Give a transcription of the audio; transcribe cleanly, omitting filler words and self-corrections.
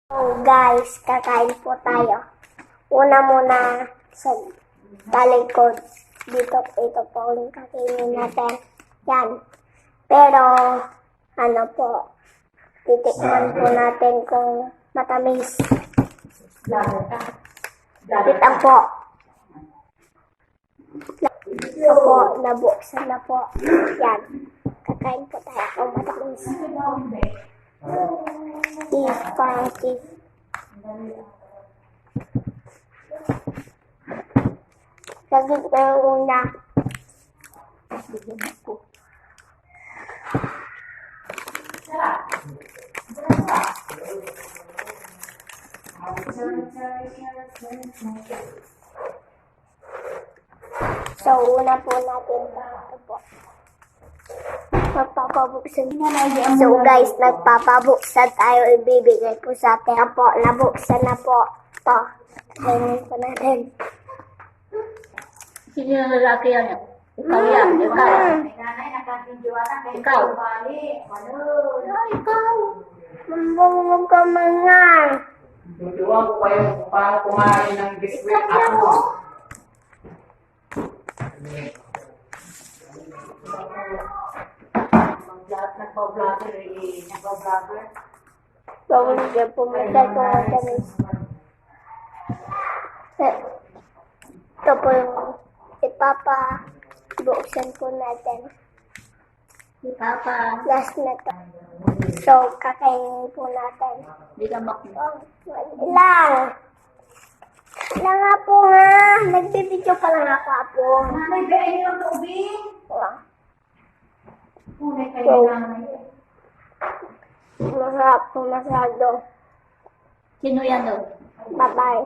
So guys, kakain po tayo. Una muna sa talikod. Dito, ito po uling kakainin natin. Yan. Pero, ano po, titikman po natin kung matamis. Kita po. Ito po, nabuksan na po. Yan. Kakain po tayo kung matamis. Beef party. Lagi ko yung una. So, una po natin ito po. Magpapabuksan. So guys, nagpapabuksan tayo. Ibibigay po sa atin. Po, nabuksan na po. Ito. Kainin po natin. Sino yung lalaki yan? Ikaw yan. Ikaw. Nanay, nakatindiwatan kayo. Ikaw. Balik. Ano? Ikaw. Mambungog ka mga. Tutuwa ko kayo kung paano kumain ng biskwit ako. Lahat nagpa-vlogger eh. Nagpa-vlogger. Bawal siya pumunta ko matamis. Ito po yung ipapabuksan po natin. Papa. Last na to. So, kakainin po natin. Hindi ka makita. Ilang. Ilang nga po nga. Nagbibidyo pa lang ako po. Nanay, gaya niyo ang tubig. Punay kayo So, nanay. masarap po masyado. Sino yan doon? Bye-bye.